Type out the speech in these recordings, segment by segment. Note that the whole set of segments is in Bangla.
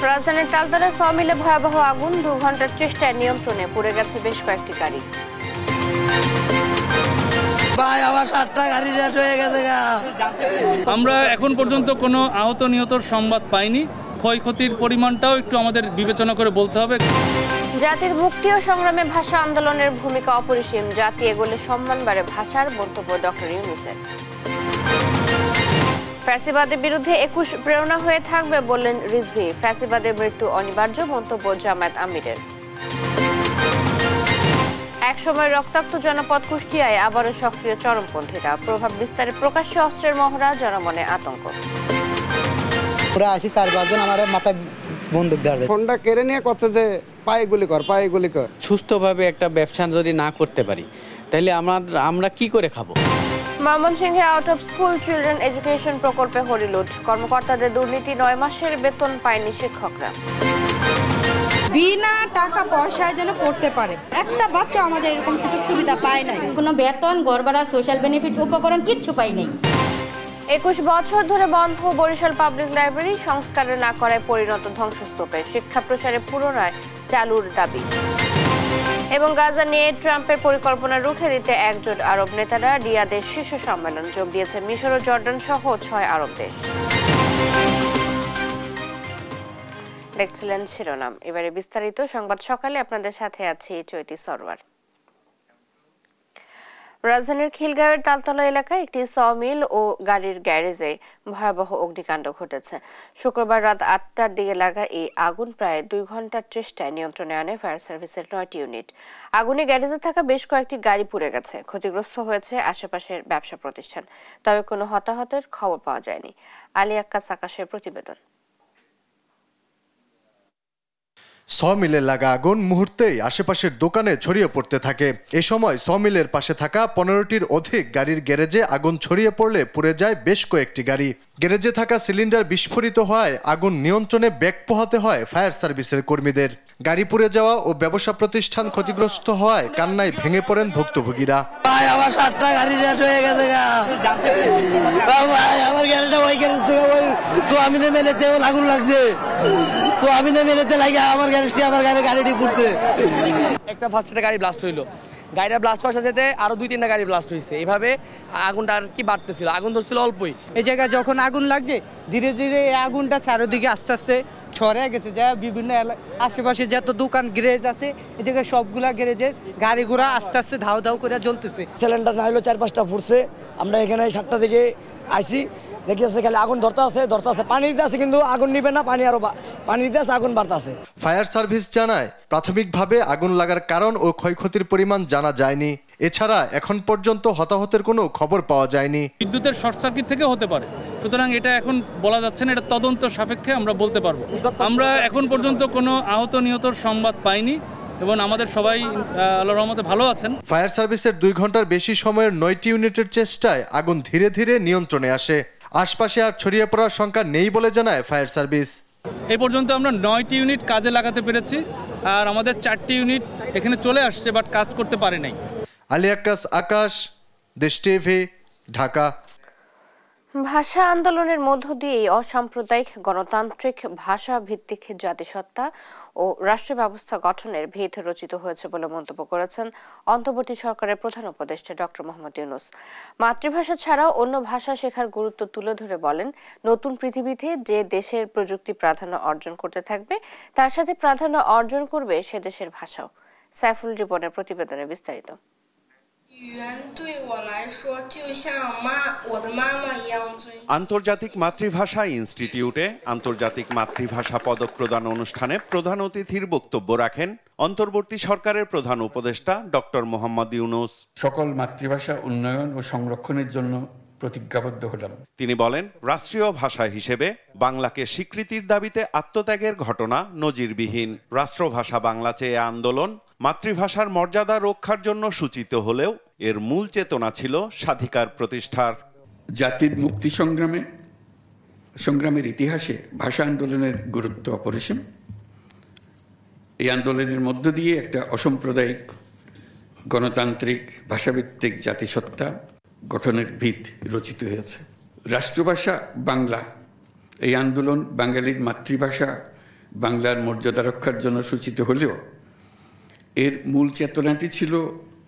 রাজধানীর তালতলায় সমিলে ভয়াবহ আগুন, 2 ঘন্টার চেষ্টায় নিয়ন্ত্রণে, পুড়ে গেছে বেশ কয়েকটি গাড়ি। আমরা এখন পর্যন্ত কোনো আহত নিহতর সংবাদ পাইনি। ক্ষয়ক্ষতির পরিমাণটাও একটু আমাদের বিবেচনা করে বলতে হবে। জাতির মুক্তি ও সংগ্রামে ভাষা আন্দোলনের ভূমিকা অপরিসীম, জাতি এগোলে সম্মান বাড়ে ভাষার, মন্তব্য ডক্টর ইউনূসের। ফ্যাসিবাদের বিরুদ্ধে 21 প্রেরণা হয়ে থাকবে বললেন রিজভী। ফ্যাসিবাদের মৃত্যু অনিবার্য, মন্তব্য জামায়াত আমিরের। একসময় রক্তাক্ত জনপদ কুষ্টিয়ায় আবারও সক্রিয় চরমপন্থীরা, প্রভাব বিস্তারে প্রকাশ্যে অস্ত্রের মহড়া, জনমনে আতঙ্ক। পুরা 80-4 জন আমার মাথায় বন্দুক ধরে, ফোনটা কেড়ে নিয়ে করছে যে পায়ে গুলি কর, পায়ে গুলি কর। সুস্থভাবে একটা ব্যবসা যদি না করতে পারি তাহলে আমরা কি করে খাবো? ময়মনসিংহে out of school children education প্রকল্পে হরিলুট, কর্মকর্তাদের দুর্নীতি, 9 মাসের বেতন পায়নি শিক্ষকরা। বিনা টাকা পয়সায় যেন পড়তে পারে, একটা বাচ্চা আমাদের এরকম সুযোগ সুবিধা পায় নাই। কোনো বেতন, গড়ভাড়া, সোশ্যাল বেনিফিট, উপকরণ কিচ্ছু পাই নাই। 21 বছর ধরে বন্ধ বরিশাল পাবলিক লাইব্রেরি, সংস্কারে না করায় পরিণত ধ্বংসস্তূপে, শিক্ষা প্রসারে পুনরায় চালুর দাবি। এবং গাজা নিয়ে ট্রাম্পের পরিকল্পনা রুখে দিতে একজোট আরব নেতারা, রিয়াদের শীর্ষ সম্মেলন, যোগ দিয়েছে মিশর ও জর্ডান সহ 6 আরব দেশ। দেখছিলেন শিরোনাম, এবারে বিস্তারিত সংবাদ সকালে আপনাদের সাথে আছি চৈতি সরওয়ার। রাজধানীর খিলগাঁওয়ের তালতলা এলাকায় একটি সমিল ও গাড়ির গ্যারেজে ভয়াবহ অগ্নিকাণ্ড ঘটেছে। শুক্রবার রাত 8টার দিকে লাগা এই আগুন প্রায় 2 ঘন্টার চেষ্টায় নিয়ন্ত্রণে আনে ফায়ার সার্ভিসের 9টি ইউনিট। আগুনে গ্যারেজে থাকা বেশ কয়েকটি গাড়ি পুড়ে গেছে, ক্ষতিগ্রস্ত হয়েছে আশেপাশের ব্যবসা প্রতিষ্ঠান, তবে কোনো হতাহতের খবর পাওয়া যায়নি। আলী আক্কাস আকাশের প্রতিবেদন। সমিলে লাগা আগুন মুহূর্তেই আশেপাশের দোকানে ছড়িয়ে পড়তে থাকে। এ সময় সমিলের পাশে থাকা 15টির অধিক গাড়ির গ্যারেজে আগুন ছড়িয়ে পড়লে পুড়ে যায় বেশ কয়েকটি গাড়ি। গ্যারেজে থাকা সিলিন্ডার বিস্ফোরিত হওয়ায় আগুন নিয়ন্ত্রণে ব্যাগ পোহাতে হয় ফায়ার সার্ভিসের কর্মীদের। গাড়ি পুড়ে যাওয়া ও ব্যবসা প্রতিষ্ঠান ক্ষতিগ্রস্ত হওয়ায় কান্নায় ভেঙে পড়েন ভুক্তভোগীরা। আমার 7টা গাড়ি শেষ হয়ে গেছে, আমার গাড়িটা ওই গ্যারেজ থেকে ওই সোয়ামিনে মেলেতে আগুন লাগছে, সোয়ামিনে মেলেতে লাগে আমার গ্যারেজটি, আমার গাড়িটি পুড়ছে। একটা ফার্স্টে গাড়ি ব্লাস্ট হইলো, গাড়িটা ব্লাস্ট হওয়ার সাথে আরো 2-3টা গাড়ি ব্লাস্ট হয়েছে। এইভাবে আগুনটা আর কি বাড়তেছিল, আগুন ধরছিল অল্পই। এই জায়গায় যখন আগুন লাগছে ধীরে ধীরে এই আগুনটা চারদিকে আস্তে আস্তে ছড়িয়ে গেছে, যা বিভিন্ন আশেপাশে যত দোকান গ্যারেজ আছে এই জায়গায় সবগুলা গ্যারেজের গাড়ি ঘোড়া আস্তে আস্তে ধাও ধাও করে জ্বলতেছে। সিলিন্ডার না হলো 4-5টা ফুটছে। আমরা এখানে 7টা দিকে আইছি, দেখি আছে খালি আগুন ধরতে আছে, পানি দিতে আছে, কিন্তু আগুন নিবে না, পানি দিতে আছে, আগুন বাড়তেছে। ফায়ার সার্ভিস জানায় প্রাথমিকভাবে আগুন লাগার কারণ ও ক্ষয়ক্ষতির পরিমাণ জানা যায়নি। এছাড়া এখন পর্যন্ত হতাহতের কোনো খবর পাওয়া যায়নি। বিদ্যুতের শর্ট সার্কিট থেকে হতে পারে, সুতরাং এটা এখন বলা যাচ্ছে না, এটা তদন্ত সাপেক্ষে আমরা বলতে পারবো। আমরা এখন পর্যন্ত কোনো আহত নিহতর সংবাদ পাইনি এবং আমাদের সবাই আল্লাহর রহমতে ভালো আছেন। ফায়ার সার্ভিসের 2 ঘন্টার বেশি সময়ের 9টি ইউনিটের চেষ্টায় আগুন ধীরে ধীরে নিয়ন্ত্রণে আসে। আশপাশে আর ছড়িয়ে পড়ার সংখ্যা নেই বলে জানায় ফায়ার সার্ভিস। এই পর্যন্ত আমরা 9টি ইউনিট কাজে লাগাতে পেরেছি, আর আমাদের 4টি ইউনিট এখানে চলে আসছে, বাট কাজ করতে পারে নাই। আলী আক্কাস আকাশ, দেশ টিভি, ঢাকা। ভাষা আন্দোলনের মধ্য দিয়ে অসাম্প্রদায়িক গণতান্ত্রিক ভাষা ভিত্তিক জাতিসত্তা ও রাষ্ট্র ব্যবস্থা গঠনের ভিত রচিত হয়েছে বলে মন্তব্য করেছেন অন্তর্বর্তী সরকারের প্রধান উপদেষ্টা ডক্টর মোহাম্মদ ইউনূস। মাতৃভাষা ছাড়াও অন্য ভাষা শেখার গুরুত্ব তুলে ধরে বলেন, নতুন পৃথিবীতে যে দেশের প্রযুক্তি প্রাধান্য অর্জন করতে থাকবে তার সাথে প্রাধান্য অর্জন করবে সে দেশের ভাষাও। সাইফুল রিপনের প্রতিবেদনে বিস্তারিত। আন্তর্জাতিক মাতৃভাষা ইনস্টিটিউটে আন্তর্জাতিক মাতৃভাষা পদক প্রদান অনুষ্ঠানে প্রধান অতিথির বক্তব্য রাখেন অন্তর্বর্তী সরকারের প্রধান উপদেষ্টা ডক্টর মোহাম্মদ ইউনূস। সকল মাতৃভাষা উন্নয়ন ও সংরক্ষণের জন্য প্রতিজ্ঞাবদ্ধ হলাম। তিনি বলেন, রাষ্ট্রীয় ভাষা হিসেবে বাংলাকে স্বীকৃতির দাবিতে আত্মত্যাগের ঘটনা নজিরবিহীন। রাষ্ট্রভাষা বাংলা চেয়ে আন্দোলন মাতৃভাষার মর্যাদা রক্ষার জন্য সূচিত হলেও এর মূল চেতনা ছিল স্বাধিকার প্রতিষ্ঠার। জাতির মুক্তি সংগ্রামের ইতিহাসে ভাষা আন্দোলনের গুরুত্ব অপরিসীম। এই আন্দোলনের মধ্য দিয়ে একটা অসাম্প্রদায়িক গণতান্ত্রিক ভাষাভিত্তিক জাতিসত্তা গঠনের ভিত রচিত হয়েছে। রাষ্ট্রভাষা বাংলা এই আন্দোলন বাঙালির মাতৃভাষা বাংলার মর্যাদা রক্ষার জন্য সূচিত হলেও এর মূল চেতনাটি ছিল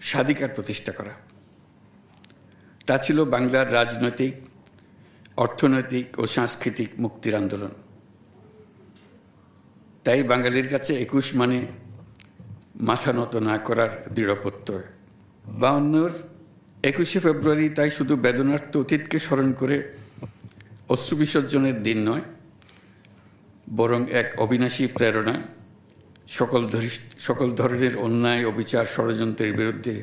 স্বাধিকার প্রতিষ্ঠা করা। তা ছিল বাংলার রাজনৈতিক, অর্থনৈতিক ও সাংস্কৃতিক মুক্তির আন্দোলন। তাই বাঙালির কাছে ২১ মানে মাথা নত না করার দৃঢ় প্রত্যয়। ৫২-র ২১শে ফেব্রুয়ারি তাই শুধু বেদনার্থ অতীতকে স্মরণ করে অশ্রু বিসর্জনের দিন নয়, বরং এক অবিনাশী প্রেরণা, সকল ধরনের অন্যায়, অবিচার, ষড়যন্ত্রের বিরুদ্ধে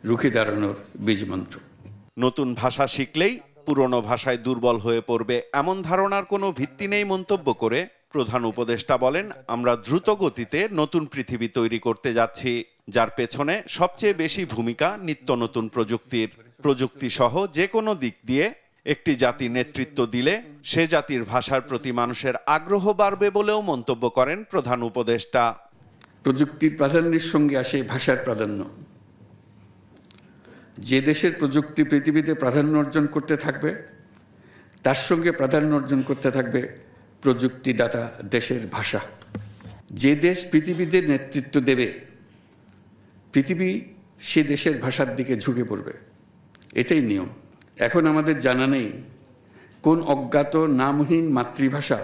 রুখে দাঁড়ানোর বীজমন্ত্র। নতুন ভাষা শিখলেই পুরনো ভাষায় দুর্বল হয়ে পড়বে এমন ধারণার কোনো ভিত্তি নেই মন্তব্য করে প্রধান উপদেষ্টা বলেন, আমরা দ্রুত গতিতে নতুন পৃথিবী তৈরি করতে যাচ্ছি, যার পেছনে সবচেয়ে বেশি ভূমিকা নিত্য নতুন প্রযুক্তির। প্রযুক্তি সহ যে কোনো দিক দিয়ে একটি জাতি নেতৃত্ব দিলে সে জাতির ভাষার প্রতি মানুষের আগ্রহ বাড়বে বলেও মন্তব্য করেন প্রধান উপদেষ্টা। প্রযুক্তির প্রাধান্যের সঙ্গে আসে ভাষার প্রাধান্য। যে দেশের প্রযুক্তি পৃথিবীতে প্রাধান্য অর্জন করতে থাকবে, তার সঙ্গে প্রাধান্য অর্জন করতে থাকবে প্রযুক্তিদাতা দেশের ভাষা। যে দেশ পৃথিবীতে নেতৃত্ব দেবে, পৃথিবী সে দেশের ভাষার দিকে ঝুঁকে পড়বে। এটাই নিয়ম। এখন আমাদের জানা নেই কোন অজ্ঞাত নামহীন মাতৃভাষা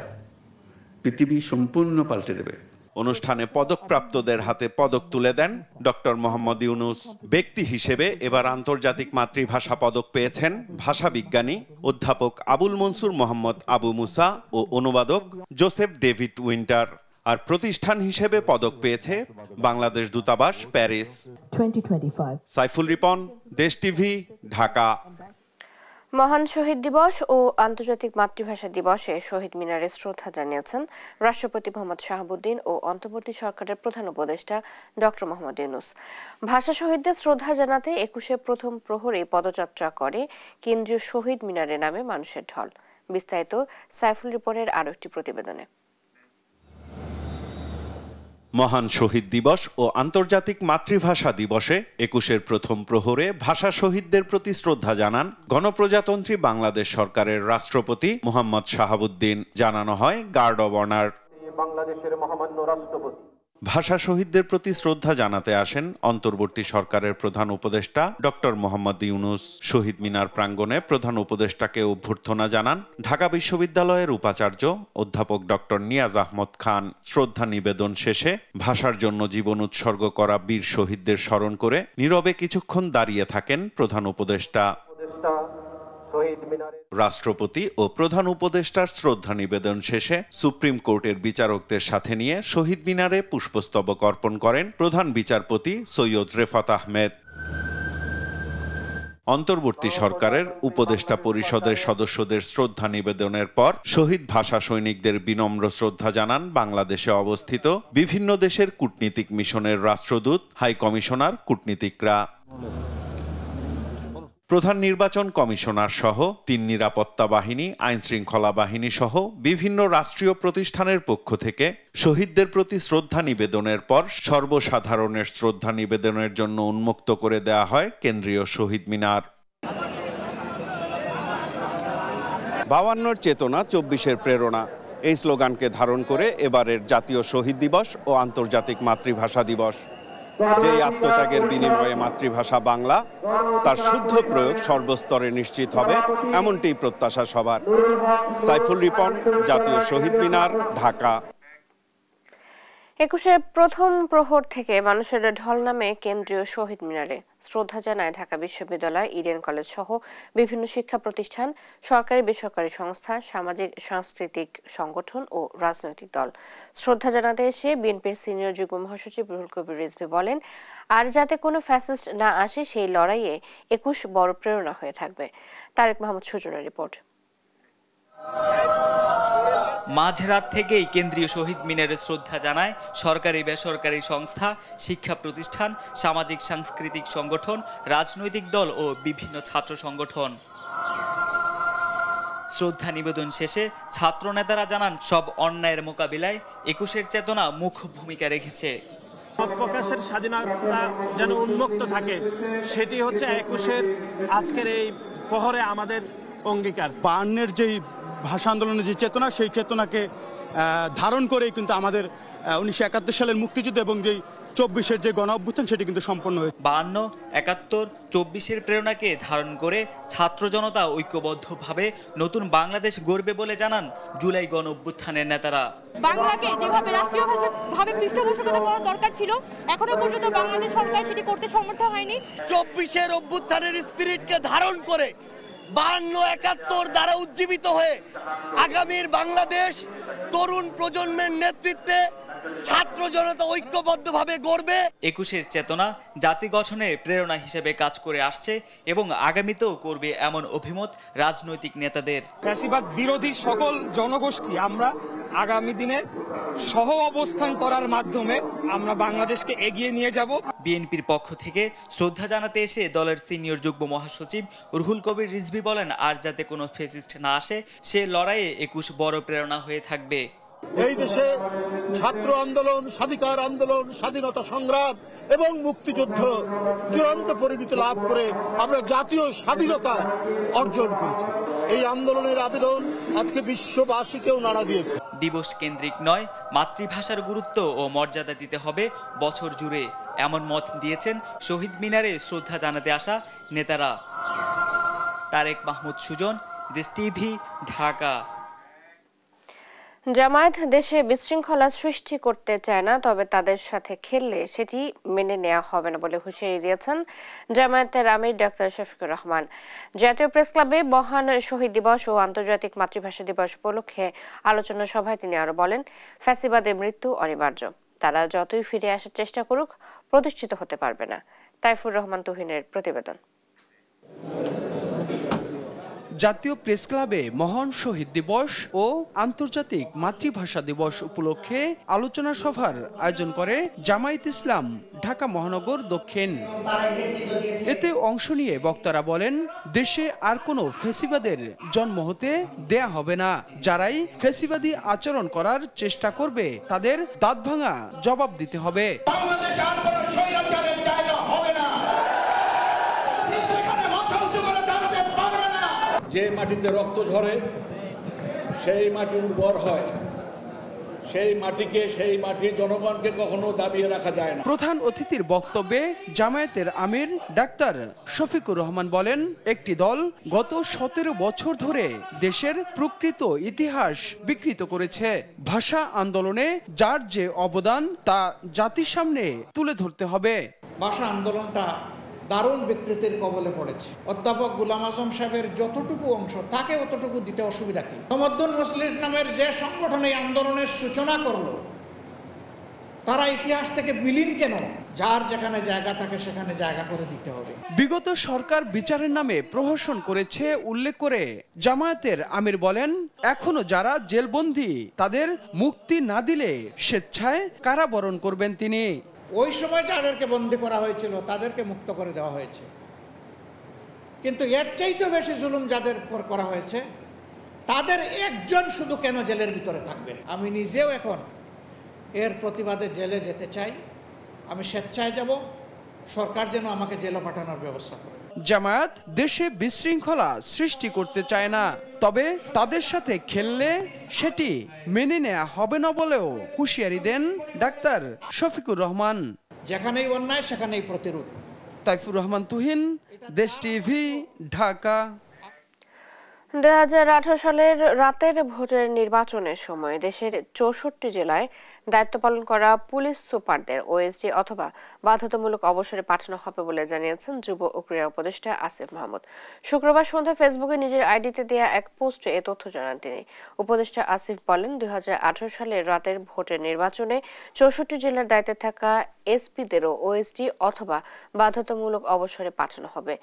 পৃথিবী সম্পূর্ণ পাল্টে দেবে। অনুষ্ঠানে পদকপ্রাপ্তদের হাতে পদক তুলে দেন ডক্টর মোহাম্মদ ইউনূস। ব্যক্তি হিসেবে এবার আন্তর্জাতিক মাতৃভাষা পদক পেয়েছেন ভাষাবিজ্ঞানী অধ্যাপক আবুল মনসুর মোহাম্মদ আবু মুসা ও অনুবাদক জোসেফ ডেভিড উইন্টার। আর প্রতিষ্ঠান হিসেবে পদক পেয়েছে বাংলাদেশ দূতাবাস প্যারিস। সাইফুল রিপন, দেশ টিভি, ঢাকা। মহান শহীদ দিবস ও আন্তর্জাতিক মাতৃভাষা দিবসে শহীদ মিনারে শ্রদ্ধা জানিয়েছেন রাষ্ট্রপতি মোহাম্মদ শাহাবুদ্দিন ও অন্তর্বর্তী সরকারের প্রধান উপদেষ্টা ডক্টর মোহাম্মদ ইউনূস। ভাষা শহীদদের শ্রদ্ধা জানাতে ২১শে প্রথম প্রহরে পদযাত্রা করে কেন্দ্রীয় শহীদ মিনারে নামে মানুষের ঢল। বিস্তারিত সাইফুল রিপনের আরো একটি প্রতিবেদনে। মহান শহীদ দিবস ও আন্তর্জাতিক মাতৃভাষা দিবসে ২১-এর প্রথম প্রহরে ভাষা শহীদদের প্রতি শ্রদ্ধা জানান গণপ্রজাতন্ত্রী বাংলাদেশ সরকারের রাষ্ট্রপতি মোহাম্মদ শাহাবুদ্দিন। জানানো হয় গার্ড অব অনার। বাংলাদেশের মহামান্য রাষ্ট্রপতি ভাষা শহীদদের প্রতি শ্রদ্ধা জানাতে আসেন অন্তর্বর্তী সরকারের প্রধান উপদেষ্টা ডক্টর মোহাম্মদ ইউনূস। শহীদ মিনার প্রাঙ্গণে প্রধান উপদেষ্টাকে অভ্যর্থনা জানান ঢাকা বিশ্ববিদ্যালয়ের উপাচার্য অধ্যাপক ডক্টর নিয়াজ আহমদ খান। শ্রদ্ধা নিবেদন শেষে ভাষার জন্য জীবন উৎসর্গ করা বীর শহীদদের স্মরণ করে নীরবে কিছুক্ষণ দাঁড়িয়ে থাকেন প্রধান উপদেষ্টা। রাষ্ট্রপতি ও প্রধান উপদেষ্টার শ্রদ্ধা নিবেদন শেষে সুপ্রিম কোর্টের বিচারকদের সাথে নিয়ে শহীদ মিনারে পুষ্পস্তবক অর্পণ করেন প্রধান বিচারপতি সৈয়দ রেফাত আহমেদ। অন্তর্বর্তী সরকারের উপদেষ্টা পরিষদের সদস্যদের শ্রদ্ধা নিবেদনের পর শহীদ ভাষা সৈনিকদের বিনম্র শ্রদ্ধা জানান বাংলাদেশে অবস্থিত বিভিন্ন দেশের কূটনীতিক মিশনের রাষ্ট্রদূত, হাই কমিশনার, কূটনীতিকরা। প্রধান নির্বাচন কমিশনার সহ ৩ নিরাপত্তা বাহিনী, আইন শৃঙ্খলা বাহিনী সহ বিভিন্ন রাষ্ট্রীয় প্রতিষ্ঠানের পক্ষ থেকে শহীদদের প্রতি শ্রদ্ধা নিবেদনের পর সর্বসাধারণের শ্রদ্ধা নিবেদনের জন্য উন্মুক্ত করে দেয়া হয় কেন্দ্রীয় শহীদ মিনার। ৫২-র চেতনা, ২৪-এর প্রেরণা, এই স্লোগানকে ধারণ করে এবারের জাতীয় শহীদ দিবস ও আন্তর্জাতিক মাতৃভাষা দিবস। যে আত্মত্যাগের বিনিময়ে মাতৃভাষা বাংলা, তার শুদ্ধ প্রয়োগ সর্বস্তরে নিশ্চিত হবে, এমনটি প্রত্যাশা সবার। সাইফুল রিপন, জাতীয় শহীদ মিনার, ঢাকা। ২১-এর প্রথম প্রহর থেকে মানুষের ঢল নামে কেন্দ্রীয় শহীদ মিনারে। শ্রদ্ধা জানায় ঢাকা বিশ্ববিদ্যালয়, ইডেন কলেজ সহ বিভিন্ন শিক্ষা প্রতিষ্ঠান, সরকারি বেসরকারি সংস্থা, সামাজিক সাংস্কৃতিক সংগঠন ও রাজনৈতিক দল। শ্রদ্ধা জানাতে এসে বিএনপির সিনিয়র যুগ্ম মহাসচিব রুহুল কবির রিজভী বলেন, আর যাতে কোনো ফ্যাসিস্ট না আসে সেই লড়াইয়ে ২১ বড় প্রেরণা হয়ে থাকবে। তারেক মাহমুদ সুজনের রিপোর্ট। মাঝরাত থেকেই কেন্দ্রীয় শহীদ মিনারে শ্রদ্ধা জানায় সরকারি বেসরকারি সংস্থা, শিক্ষা প্রতিষ্ঠান, সামাজিক সাংস্কৃতিক সংগঠন, রাজনৈতিক দল ও বিভিন্ন ছাত্র সংগঠন। শ্রদ্ধা নিবেদন শেষে ছাত্র নেতারা জানান, সব অন্যায়ের মোকাবিলায় ২১-এর চেতনা মুখ্য ভূমিকা রেখেছে। মত প্রকাশের স্বাধীনতা যেন উন্মুক্ত থাকে, সেটি হচ্ছে ২১-এর আজকের এই প্রহরে আমাদের অঙ্গীকার। 52-এর যেই ভাষা আন্দোলনের যে চেতনা, সেই চেতনাকে ধারণ করেই কিন্তু আমাদের 1971 সালের মুক্তিযুদ্ধ এবং যেই 24-এর যে গণ অভ্যুত্থান সেটি কিন্তু সম্পন্ন হয়েছে। 52, 71, 24-এর প্রেরণাকে ধারণ করে ছাত্র জনতা ঐক্যবদ্ধভাবে নতুন বাংলাদেশ গড়বে বলে জানান জুলাই গণ অভ্যুত্থানের নেতারা। বাংলাকে যেভাবে রাষ্ট্রীয় ভাবে পৃষ্ঠপোষকতা করার দরকার ছিল, এখনো পর্যন্ত বাংলাদেশ সরকার সেটি করতে সমর্থ হয়নি। 24-এর অভ্যুত্থানের স্পিরিটকে ধারণ করে 52, 71 দ্বারা উজ্জীবিত হয়ে আগামীর বাংলাদেশ তরুণ প্রজন্মের নেতৃত্বে ছাত্র জনতা ঐক্যবদ্ধভাবে গড়বে। 21-এর চেতনা জাতি গঠনের প্রেরণা হিসেবে কাজ করে আসছে এবং আগামীতেও করবে এমন অভিমত রাজনৈতিক নেতাদের। ফ্যাসিবাদ বিরোধী সকল জনগোষ্ঠী আমরা আগামী দিনে সহ অবস্থান করার মাধ্যমে আমরা বাংলাদেশকে এগিয়ে নিয়ে যাব। বিএনপির পক্ষ থেকে শ্রদ্ধা জানাতে এসে দলের সিনিয়র যুগ্ম মহাসচিব রুহুল কবির রিজভী বলেন, আর যাতে কোনো ফ্যাসিস্ট না আসে সে লড়াইয়ে 21 বড় প্রেরণা হয়ে থাকবে। এই দেশে ছাত্র আন্দোলন, স্বাধিকার আন্দোলন, স্বাধীনতা সংগ্রাম এবং মুক্তিযুদ্ধ চূড়ান্ত পরিণতি লাভ করে আমরা জাতীয় স্বাধীনতা অর্জন করেছি। এই আন্দোলনের আবেদন আজকে বিশ্ববাসীকেও নাড়া দিয়েছে। দিবস কেন্দ্রিক নয়, মাতৃভাষার গুরুত্ব ও মর্যাদা দিতে হবে বছর জুড়ে, এমন মত দিয়েছেন শহীদ মিনারে শ্রদ্ধা জানাতে আসা নেতারা। তারেক মাহমুদ সুজন, দেশ টিভি, ঢাকা। জামায়াত দেশে বিশৃঙ্খলা সৃষ্টি করতে চায় না, তবে তাদের সাথে খেললে সেটি মেনে নেওয়া হবে না বলে হুঁশিয়ারি দিয়েছেন জামায়াতের আমির ডাক্তার শফিকুর রহমান। জাতীয় প্রেস ক্লাবে মহান শহীদ দিবস ও আন্তর্জাতিক মাতৃভাষা দিবস উপলক্ষে আলোচনা সভায় তিনি আরো বলেন, ফ্যাসিবাদের মৃত্যু অনিবার্য, তারা যতই ফিরে আসার চেষ্টা করুক প্রতিষ্ঠিত হতে পারবে না। তাইফুর রহমান তুহিনের প্রতিবেদন। জাতীয় প্রেস ক্লাবে মহান শহীদ দিবস ও আন্তর্জাতিক মাতৃভাষা দিবস উপলক্ষে আলোচনা সভার আয়োজন করে জামায়াত ইসলাম ঢাকা মহানগর দক্ষিণ। এতে অংশ নিয়ে বক্তারা বলেন, দেশে আর কোনো ফ্যাসিবাদের জন্ম হতে দেয়া হবে না। যারাই ফ্যাসিবাদী আচরণ করার চেষ্টা করবে তাদের দাঁত ভাঙা জবাব দিতে হবে। যে মাটিতে রক্ত ঝরে সেই মাটি উর্বর হয়, সেই মাটির জনগণকে কখনো দাবিয়ে রাখা যায় না। প্রধান অতিথির বক্তব্যে জামায়াতের আমির ডাক্তার শফিকুর রহমান বলেন, একটি দল গত 17 বছর ধরে দেশের প্রকৃত ইতিহাস বিকৃত করেছে। ভাষা আন্দোলনে যার যে অবদান তা জাতির সামনে তুলে ধরতে হবে। ভাষা আন্দোলনটা দারুণ বিকৃতির কবলে পড়েছে। অধ্যাপক গোলাম আজম সাহেবের যতটুকু অংশ তাকে অতটুকু দিতে অসুবিধা কি? তমদ্দুন মজলিস নামের যে সংগঠন এই আন্দোলনের সূচনা করলো, তারা ইতিহাস থেকে বিলীন কেন? যার যেখানে জায়গা থাকে সেখানে জায়গা করে দিতে হবে। বিগত সরকার বিচারের নামে প্রহসন করেছে উল্লেখ করে জামায়াতের আমির বলেন, এখনো যারা জেলবন্দী তাদের মুক্তি না দিলে স্বেচ্ছায় কারাবরণ করবেন তিনি। ওই সময় যাদেরকে বন্দী করা হয়েছিল তাদেরকে মুক্ত করে দেওয়া হয়েছে, কিন্তু এর চাইতে বেশি জুলুম যাদের উপর করা হয়েছে তাদের একজন শুধু কেন জেলের ভিতরে থাকবেন? আমি নিজেও এখন এর প্রতিবাদে জেলে যেতে চাই। আমি স্বেচ্ছায় যাব, সরকার যেন আমাকে জেলে পাঠানোর ব্যবস্থা করে। জামায়াত দেশে বিশৃঙ্খলা সৃষ্টি করতে চায় না, তবে তাদের সাথে খেললে সেটি মেনে নেওয়া হবে না বলেও হুঁশিয়ারি দেন ডাক্তার শফিকুর রহমান। যেখানেই অন্যায় সেখানেই প্রতিরোধ। তাইফুর রহমান তুহিন, দেশ টিভি, ঢাকা। 2018 সালের রাতের ভোটের নির্বাচনের সময় দেশের 64 জেলায় দায়িত্ব পালন করা পুলিশ সুপারদের ওএসডি অথবা বাধ্যতামূলক অবসরে পাঠানো হবে বলে জানিয়েছেন যুব ও ক্রীড়া উপদেষ্টা আসিফ মাহমুদ। শুক্রবার সন্ধ্যায় ফেসবুকে নিজের আইডিতে দেয়া এক পোস্টে এ তথ্য জানান তিনি। উপদেষ্টা আসিফ বলেন, 2018 সালের রাতের ভোটের নির্বাচনে 64 জেলার দায়িত্বে থাকা এসপিদেরও ওএসডি অথবা বাধ্যতামূলক অবসরে পাঠানো হবে।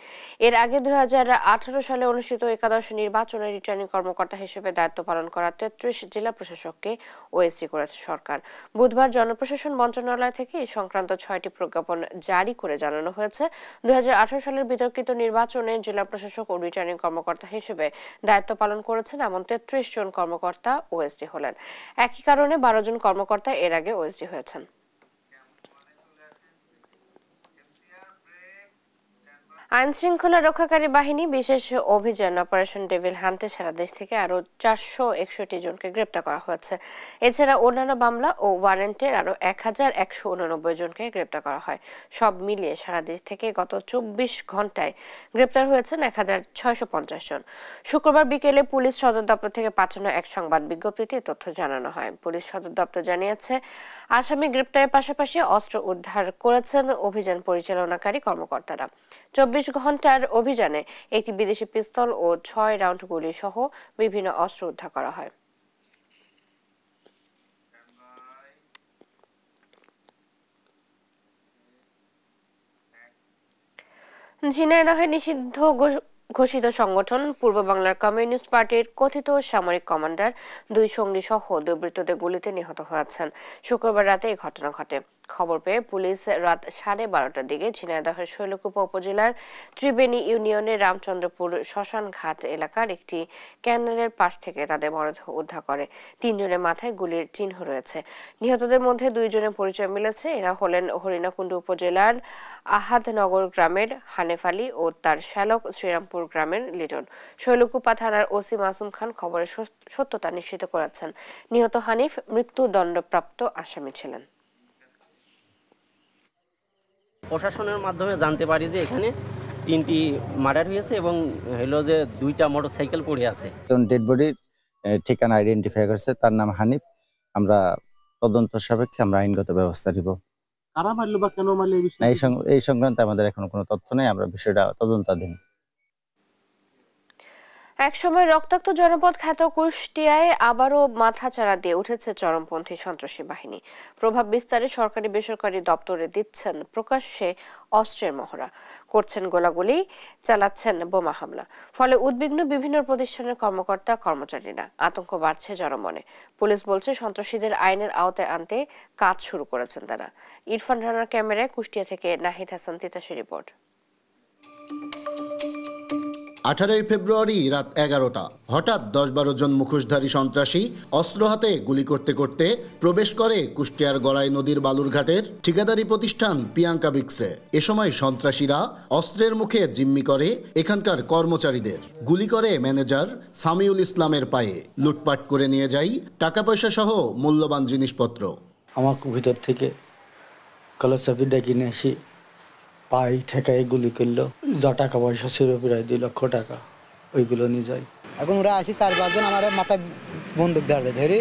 এর আগে 2018 সালে অনুষ্ঠিত একাদশ নির্বাচনে রিটার্নিং কর্মকর্তা হিসেবে দায়িত্ব পালন করা 33 জেলা প্রশাসককে ওএসডি করেছে সরকার। বুধবার জনপ্রশাসন মন্ত্রণালয় থেকে এই সংক্রান্ত 6টি প্রজ্ঞাপন জারি করে জানানো হয়েছে, 2018 সালের বিতর্কিত নির্বাচনে জেলা প্রশাসক ও রিটার্নিং কর্মকর্তা হিসেবে দায়িত্ব পালন করেছেন এমন 33 জন কর্মকর্তা ওএসডি হলেন। একই কারণে 12 জন কর্মকর্তা এর আগে ওএসডি হয়েছেন। আইন শৃঙ্খলা রক্ষাকারী বাহিনী বিশেষ অভিযান অপারেশন ডেভিল হান্টে সারা দেশ থেকে আরো 461 জনকে গ্রেপ্তার করা হয়েছে। এছাড়া অন্যান্য মামলা ও ওয়ারেন্টের আরো 1189 জনকে গ্রেপ্তার করা হয়। সব মিলিয়ে সারা দেশ থেকে গত 24 ঘন্টায় গ্রেপ্তার হয়েছেন 1650 জন। শুক্রবার বিকেলে পুলিশ সদর দপ্তর থেকে পাঠানো এক সংবাদ বিজ্ঞপ্তিতে তথ্য জানানো হয়। পুলিশ সদর দপ্তর জানিয়েছে, আসামি গ্রেপ্তারের পাশাপাশি অস্ত্র উদ্ধার করেছেন অভিযান পরিচালনাকারী কর্মকর্তারা। 24 ঘন্টার অভিযানে একটি বিদেশি পিস্তল ও 6 রাউন্ড গুলি সহ বিভিন্ন অস্ত্র উদ্ধার করা হয়। ঝিনাইদহে নিষিদ্ধ ঘোষিত সংগঠন পূর্ব বাংলার কমিউনিস্ট পার্টির কথিত সামরিক কমান্ডার 2 সঙ্গী সহ দুর্বৃত্তদের গুলিতে নিহত হয়েছেন। শুক্রবার রাতে এই ঘটনা ঘটে। খবর পেয়ে পুলিশ রাত 12:30টার দিকে ঝিনাইদহের শৈলকুপা উপজেলার ত্রিবেণী ইউনিয়নের রামচন্দ্রপুর শ্মশান ঘাট এলাকার একটি ক্যানেলের পাশ থেকে তাদের মরদেহ উদ্ধার করে। 3 জনের মাথায় গুলির চিহ্ন রয়েছে। নিহতদের মধ্যে 2 জনের পরিচয় মিলেছে। এরা হলেন হরিণাকুণ্ডু উপজেলার আহাদনগর গ্রামের হানেফ আলী ও তার শ্যালক শ্রীরামপুর গ্রামের লিটন। শৈলকুপা থানার ওসি মাসুম খান খবরের সত্যতা নিশ্চিত করেছেন। নিহত হানিফ মৃত্যুদণ্ডপ্রাপ্ত আসামি ছিলেন। প্রশাসনের মাধ্যমে জানতে পারি যে এখানে 3টি মার্ডার হয়েছে এবং হলো যে 2টা মোটরসাইকেল পড়ে আছে। ডেড বডির ঠিকানা আইডেন্টিফাই করেছে, তার নাম হানিফ। আমরা তদন্ত সাপেক্ষে আমরা আইনগত ব্যবস্থা নিব। কারা মারলো বা কেন মারলো এই সংক্রান্তে আমাদের এখনো কোনো তথ্য নেই, আমরা বিষয়টা তদন্তাধীন। একসময় রক্তাক্ত জনপদ খ্যাত কুষ্টিয়ায় আবারও মাথাচাড়া দিয়ে উঠেছে চরমপন্থী সন্ত্রাসী বাহিনী। প্রভাব বিস্তারে সরকারি বেসরকারি দপ্তরে দিচ্ছেন প্রকাশ্যে অস্ত্রের মহড়া, করছেন গোলাগুলি, চালাচ্ছেন বোমা হামলা। ফলে উদ্বিগ্ন বিভিন্ন প্রতিষ্ঠানের কর্মকর্তা কর্মচারীরা। আতঙ্ক বাড়ছে জনমনে। পুলিশ বলছে সন্ত্রাসীদের আইনের আওতায় আনতে কাজ শুরু করেছেন তারা। ইরফান রানার ক্যামেরায় কুষ্টিয়া থেকে নাহিদ হাসান তিতাসের রিপোর্ট। 18 ফেব্রুয়ারি রাত 11টা হঠাৎ 10-12 জন মুখোশধারী সন্ত্রাসী অস্ত্র হাতে গুলি করতে করতে প্রবেশ করে কুষ্টিয়ার গড়াই নদীর বালুরঘাটের ঠিকাদারি প্রতিষ্ঠান প্রিয়াঙ্কা বিক্সে। এ সময় সন্ত্রাসীরা অস্ত্রের মুখে জিম্মি করে এখানকার কর্মচারীদের। গুলি করে ম্যানেজার সামিউল ইসলামের পায়ে। লুটপাট করে নিয়ে যায় টাকা পয়সা সহ মূল্যবান জিনিসপত্র। আমাকে ভিতর থেকে কলসাপি ডেকে নিয়ে আসি, পাই ঠেকায় গুলি করলো। যা টাকা পয়সা ছিল প্রায় 2 লক্ষ টাকা, ওইগুলো নিয়ে যায়। এখন ওরা আসি 4-5 জন আমার মাথায় বন্দুক ধরে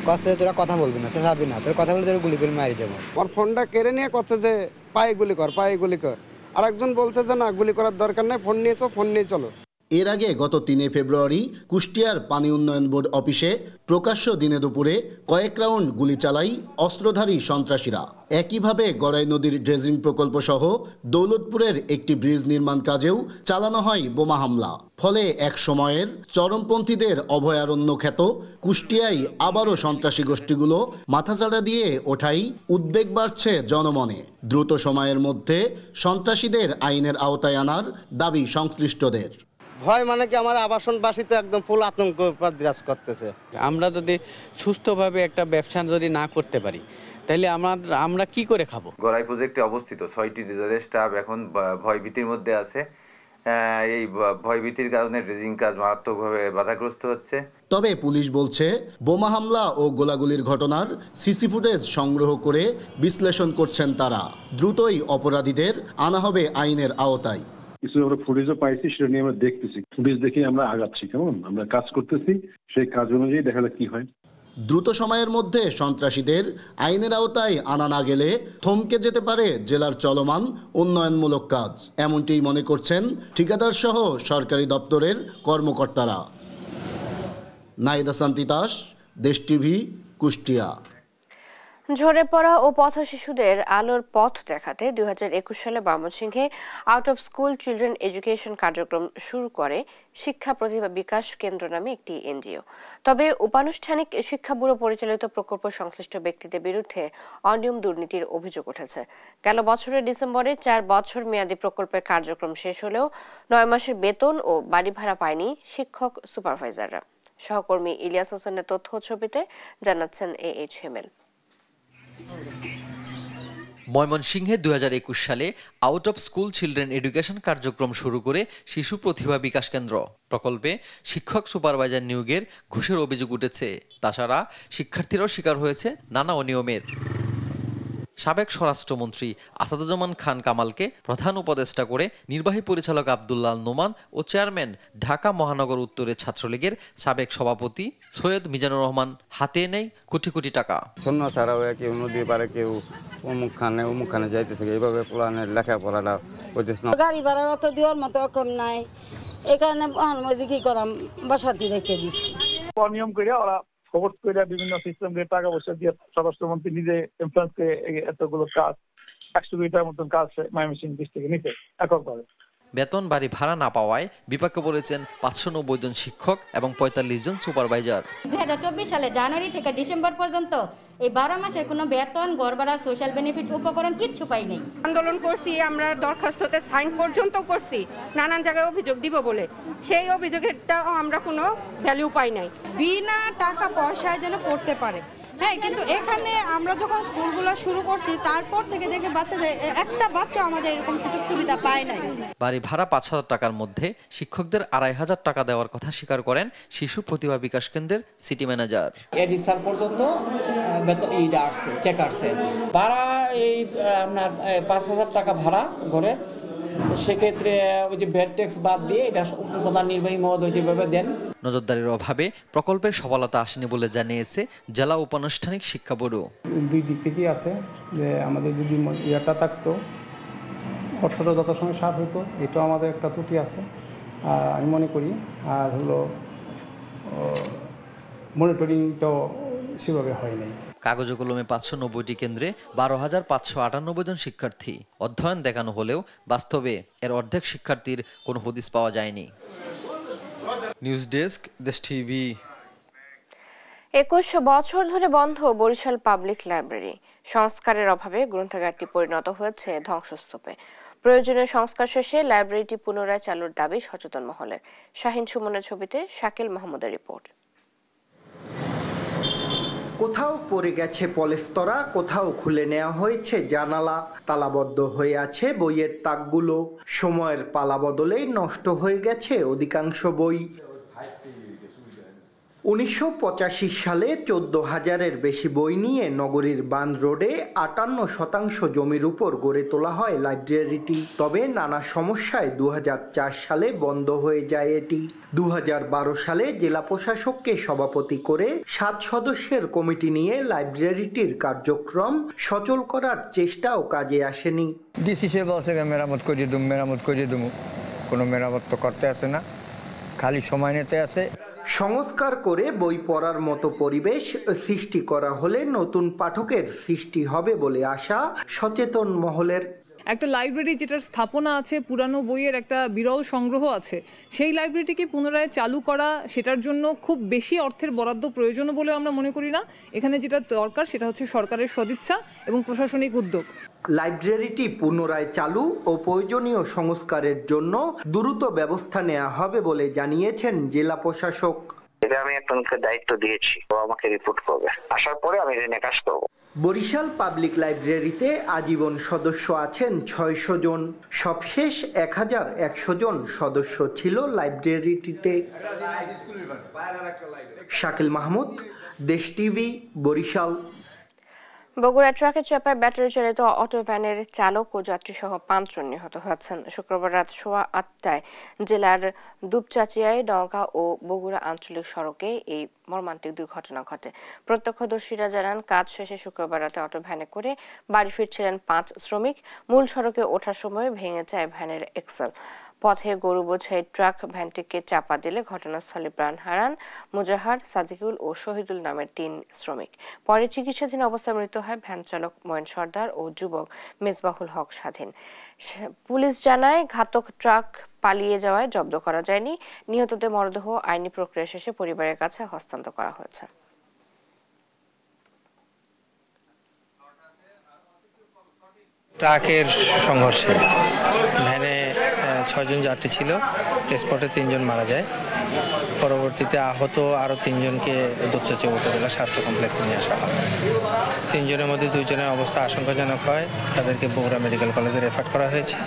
কষ্ট, তোরা কথা বলবি না, চাবি না, তোর কথা বলে তোর গুলি করে মারি দেবো। ওর ফোনটা কেড়ে নিয়ে করছে যে পায়ে গুলি কর, পায়ে গুলি কর। আর একজন বলছে যে না, গুলি করার দরকার নেই, ফোন নিয়েছো, ফোন নিয়ে চলো। এর আগে গত 3 ফেব্রুয়ারি কুষ্টিয়ার পানি উন্নয়ন বোর্ড অফিসে প্রকাশ্য দিনে দুপুরে কয়েক রাউন্ড গুলি চালাই অস্ত্রধারী সন্ত্রাসীরা। একইভাবে গড়াই নদীর ড্রেজিং প্রকল্প সহ দৌলতপুরের একটি ব্রিজ নির্মাণ কাজেও চালানো হয় বোমা হামলা। ফলে এক সময়ের চরমপন্থীদের অভয়ারণ্য খ্যাত কুষ্টিয়ায় আবারও সন্ত্রাসী গোষ্ঠীগুলো মাথাচাড়া দিয়ে ওঠাই উদ্বেগ বাড়ছে জনমনে। দ্রুত সময়ের মধ্যে সন্ত্রাসীদের আইনের আওতায় আনার দাবি সংশ্লিষ্টদের। ভয় মানে কি, আমার আবাসনবাসী তো একদম ফুল আতঙ্ক বিরাজ করতেছে। আমরা যদি সুস্থভাবে একটা ব্যবসা যদি না করতে পারি, তাহলে আমরা কি করে খাবো? গড়াই প্রজেক্টে অবস্থিত 6টি ডিজারের স্টাফ এখন ভয়ভীতির মধ্যে আছে। এই ভয়ভীতির কারণে ড্রেজিং কাজ মারাত্মকভাবে বাধাগ্রস্ত হচ্ছে। তবে পুলিশ বলছে বোমা হামলা ও গোলাগুলির ঘটনার সিসি ফুটেজ সংগ্রহ করে বিশ্লেষণ করছেন তারা। দ্রুতই অপরাধীদের আনা হবে আইনের আওতায়। কিছু আমরা ফুটেজও পাইছি, সেটা নিয়ে আমরা দেখতেছি। ফুটেজ দেখে আমরা আগাচ্ছি, কেমন আমরা কাজ করতেছি, সেই কাজ অনুযায়ী দেখা যাক কি হয়। দ্রুত সময়ের মধ্যে সন্ত্রাসীদের আইনের আওতায় আনা না গেলে থমকে যেতে পারে জেলার চলমান উন্নয়নমূলক কাজ, এমনটিই মনে করছেন ঠিকাদার সহ সরকারি দপ্তরের কর্মকর্তারা। নাহিদ হাসান তিতাস, দেশ টিভি, কুষ্টিয়া। ঝরে পড়া ও পথ শিশুদের আলোর পথ দেখাতে 2021 সালে ময়মনসিংহে out of school children education কার্যক্রম শুরু করে শিক্ষা প্রতিভা বিকাশ কেন্দ্র নামে একটি এনজিও। তবে উপানুষ্ঠানিক শিক্ষা ব্যুরো পরিচালিত প্রকল্প সংশ্লিষ্ট ব্যক্তিদের বিরুদ্ধে অনিয়ম দুর্নীতির অভিযোগ উঠেছে। গেল বছরের ডিসেম্বরে 4 বছর মেয়াদী প্রকল্পের কার্যক্রম শেষ হলেও 9 মাসের বেতন ও বাড়ি ভাড়া পায়নি শিক্ষক সুপারভাইজাররা। সহকর্মী ইলিয়াস হোসেনের তথ্য ছবিতে জানাচ্ছেন AH হেমেল। ময়মনসিংহে 2021 সালে out of school children education কার্যক্রম শুরু করে শিশু প্রতিভা বিকাশ কেন্দ্র প্রকল্পে শিক্ষক সুপারভাইজার নিয়োগের ঘুষের অভিযোগ উঠেছে। তাছাড়া শিক্ষার্থীরাও শিকার হয়েছে নানা অনিয়মের। সাবেক স্বরাষ্ট্রমন্ত্রী আসাদুজ্জামান খান কামালকে প্রধান উপদেষ্টা করে নির্বাহী পরিচালক আব্দুল্লাহ নোমান ও চেয়ারম্যান ঢাকা মহানগর উত্তরের ছাত্রলীগের সাবেক সভাপতি সৈয়দ মিজানুর রহমান হাতে নেই কোটি কোটি টাকা। শূন্য ছাড়াও কেউ নদী পারে, কেউ অমুকখানে যাইতেছে, এইভাবে প্লানের লেখাপড়াটা হইতেছে না। গাড়ি ভাড়ার অত দেওয়ার মতো কম নাই, এই কারণে কি করাম বাসা দিয়ে রেখে দিচ্ছি। অনিয়ম করে ওরা খবর করে বিভিন্ন সিস্টেম দিয়ে টাকা পয়সা দিয়ে স্বরাষ্ট্রমন্ত্রী নিজে ইনফ্লুয়েন্স করে এতগুলো কাজ 100 কোটির মতন কাজ ময়মনসিংহ ডিস্ট্রিক্টে নিতে এককভাবে। বেতন বাড়ি ভাড়া না পাওয়ায় বিপাকে পড়েছেন 590 জন শিক্ষক এবং 45 জন সুপারভাইজার। 2024 সালে জানুয়ারি থেকে ডিসেম্বর পর্যন্ত এই 12 মাসের কোনো বেতন, ঘর ভাড়া, সোশ্যাল বেনিফিট, উপকরণ কিচ্ছু পাই নাই। আন্দোলন করছি, আমরা দরখাস্ততে সাইন পর্যন্ত করছি নানান জায়গায় অভিযোগ দিব বলে, সেই অভিযোগেরটাও আমরা কোনো ভ্যালু পাই নাই। বিনা টাকা পয়সায় যেন পড়তে পারে। হ্যাঁ, কিন্তু এখানে আমরা যখন স্কুলগুলো শুরু করছি তারপর থেকে দেখে বাচ্চাদের একটা বাচ্চা আমাদের এরকম সুযোগ সুবিধা পায় নাই। বাড়ি ভাড়া 5,000 টাকার মধ্যে শিক্ষকদের 2,500 টাকা দেওয়ার কথা স্বীকার করেন শিশু প্রতিভা বিকাশ কেন্দ্রের সিটি ম্যানেজার। এডিসার পর্যন্ত বেতন এইটা আসছে, চেক আসছে। ভাড়া এই আপনার 5,000 টাকা ভাড়া ঘরের, সেক্ষেত্রে ওই যে ভ্যাট ট্যাক্স বাদ দিয়ে এটা প্রধান নির্বাহী মহোদয় যেভাবে দেন। নজরদারির অভাবে প্রকল্পের সফলতা আসেনি বলে জানিয়েছে জেলা উপানুষ্ঠানিক শিক্ষা বোর্ড। দুই দিক থেকেই আছে যে আমাদের যদি ইয়াটা থাকতো, অর্থটা যত সময় সার হতো, এটাও আমাদের একটা ত্রুটি আছে আমি মনে করি। আর হলো মনিটরিংটাও সেভাবে হয় নাই। কাগজে কলমে 590টি কেন্দ্রে 12,598 জন শিক্ষার্থী অধ্যয়ন দেখানো হলেও বাস্তবে এর অর্ধেক শিক্ষার্থীর কোনো হদিস পাওয়া যায়নি। নিউজ ডেস্ক, দেশ টিভি। 21 বছর ধরে বন্ধ বরিশাল পাবলিক লাইব্রেরি। সংস্কারের অভাবে গ্রন্থাগারটি পরিণত হয়েছে ধ্বংসস্তূপে। প্রয়োজনীয় সংস্কার শেষে লাইব্রেরিটি পুনরায় চালুর দাবি সচেতন মহলের। শাহিন সুমনের ছবিতে শাকিল মাহমুদের রিপোর্ট। কোথাও পড়ে গেছে পলেস্তরা, কোথাও খুলে নেওয়া হয়েছে জানালা, তালাবদ্ধ হয়ে আছে বইয়ের তাকগুলো। সময়ের পালা বদলেই নষ্ট হয়ে গেছে অধিকাংশ বই। 1985 সালে 14,000-এর বেশি বই নিয়ে নগরীর বান রোডে 58% জমির উপর গড়ে তোলা হয় লাইব্রেরিটি। তবে নানা সমস্যায় 2004 সালে বন্ধ হয়ে যায় এটি। 2012 সালে জেলা প্রশাসককে সভাপতি করে 7 সদস্যের কমিটি নিয়ে লাইব্রেরিটির কার্যক্রম সচল করার চেষ্টাও কাজে আসেনি। ডিসি সে বলছে মেরামত করিয়ে দেবো, কোনো মেরামত তো করতে আসে না, খালি সময় নিতে আসে। সংস্কার করে বই পড়ার মতো পরিবেশ সৃষ্টি করা হলে নতুন পাঠকের সৃষ্টি হবে বলে আশা সচেতন মহলের। একটা লাইব্রেরি যেটার স্থাপনা আছে, পুরানো বইয়ের একটা বিরল সংগ্রহ আছে, সেই লাইব্রেরিটিকে পুনরায় চালু করা, সেটার জন্য খুব বেশি অর্থের বরাদ্দ প্রয়োজন বলে আমরা মনে করি না। এখানে যেটা দরকার সেটা হচ্ছে সরকারের সদিচ্ছা এবং প্রশাসনিক উদ্যোগ। লাইব্রেরিটি পুনরায় চালু ও প্রয়োজনীয় সংস্কারের জন্য দ্রুত ব্যবস্থা নেওয়া হবে বলে জানিয়েছেন জেলা প্রশাসক। আমি একজনকে দায়িত্ব দিয়েছি, ও আমাকে রিপোর্ট করবে, আসার পরে আমি এটা কাজ করব। বরিশাল পাবলিক লাইব্রেরিতে আজীবন সদস্য আছেন 600 জন। সবশেষ 1,100 জন সদস্য ছিল লাইব্রেরিটিতে। শাকিল মাহমুদ, দেশ টিভি, বরিশাল। বগুড়া ট্রাকের চাপায় ব্যাটারি চালিত অটো ভ্যানের চালক ও যাত্রী সহ 5 জন নিহত হয়েছেন। শুক্রবার রাত 8:15 জেলার দুপচাচিয়ায় নওগাঁ ও বগুড়া আঞ্চলিক সড়কে এই মর্মান্তিক দুর্ঘটনা ঘটে। প্রত্যক্ষদর্শীরা জানান, কাজ শেষে শুক্রবার রাতে অটো ভ্যানে করে বাড়ি ফিরছিলেন 5 শ্রমিক। মূল সড়কে ওঠার সময় ভেঙে যায় ভ্যানের এক্সেল। পথে গরু বোঝাই ট্রাক ভ্যানটিকে চাপা দিলে ঘটনাস্থলে প্রাণ হারান মুজাহার, সাদিকুল ও শহীদুল নামের 3 শ্রমিক। পরে চিকিৎসাধীন অবস্থায় মৃত্যু হয় ভ্যান চালক ময়েন সর্দার ও যুবক মেজবাহুল হক স্বাধীন। পুলিশ জানায়, ঘাতক ট্রাক পালিয়ে যাওয়ায় জব্দ করা যায়নি। নিহতদের মরদেহ আইনি প্রক্রিয়া শেষে পরিবারের কাছে হস্তান্তর করা হয়েছে। ট্রাকের সংঘর্ষে ভ্যানে 6 জন যাত্রী ছিল, স্পটে 3 জন মারা যায়। পরবর্তীতে আহত আরও 3 জনকে দুপচাচিয়া উপজেলা স্বাস্থ্য কমপ্লেক্সে নিয়ে আসা হয়। 3 জনের মধ্যে 2 জনের অবস্থা আশঙ্কাজনক হয়, তাদেরকে বগুড়া মেডিকেল কলেজে রেফার করা হয়েছে।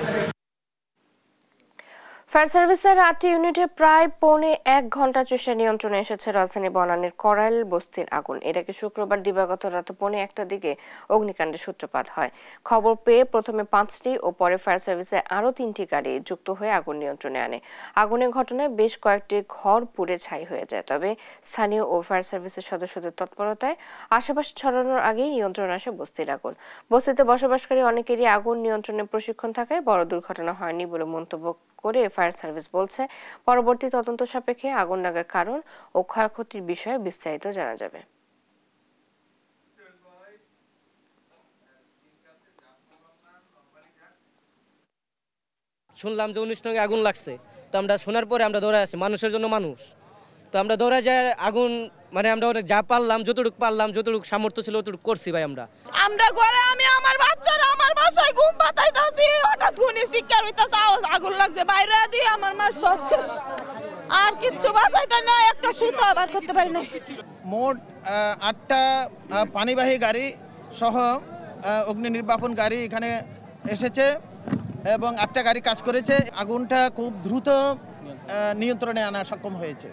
ফায়ার সার্ভিসের 8টি ইউনিটে প্রায় 1.25 ঘন্টা নিয়ন্ত্রণে এসেছে রাজধানী বনানীর করাইল বস্তির আগুন। এর আগে শুক্রবার দিবাগত রাত 1:15টার দিকে অগ্নিকাণ্ডের সূত্রপাত হয়। খবর পেয়ে প্রথমে 5টি ও পরে ফায়ার সার্ভিসের আরও 3টি গাড়ি যুক্ত হয়ে আগুন নিয়ন্ত্রণে আনে। আগুনের ঘটনায় বেশ কয়েকটি ঘর পুড়ে ছাই হয়ে যায়, তবে স্থানীয় ও ফায়ার সার্ভিসের সদস্যদের তৎপরতায় আশেপাশে ছড়ানোর আগেই নিয়ন্ত্রণে আসে বস্তির আগুন। বস্তিতে বসবাসকারী অনেকেরই আগুন নিয়ন্ত্রণে প্রশিক্ষণ থাকায় বড় দুর্ঘটনা হয়নি বলে মন্তব্য করে ফায়ার সার্ভিস বলছে, পরবর্তী তদন্ত সাপেক্ষে আগুন লাগার কারণ ও ক্ষয়ক্ষতির বিষয়ে বিস্তারিত জানা যাবে। শুনলাম যে 19 নং আগুন লাগছে, তো আমরা শোনার পরে আমরা দৌড়ে আসি, মানুষের জন্য মানুষ, তো আমরা দৌড়ে যাই। আগুন মানে আমরা যা পারলাম, যতটুকু সামর্থ্য ছিল ততটুকু করছি ভাই। আমরা ঘরে, আমি আমার বাচ্চারা আমার বাসায় ঘুম পাতাইতাছি, হঠাৎ শুনি চিৎকার হইতাছে, আগুন লাগছে, বাইরে দিয়ে আমার মা সব শেষ, আর কিচ্ছু বাঁচাইতে না, একটা সুতো আবার করতে পারি না। মোট 8টা পানিবাহী গাড়ি সহ অগ্নি নির্বাপন গাড়ি এখানে এসেছে এবং 8টা গাড়ি কাজ করেছে। আগুনটা খুব দ্রুত নিয়ন্ত্রণে আনা সক্ষম হয়েছে।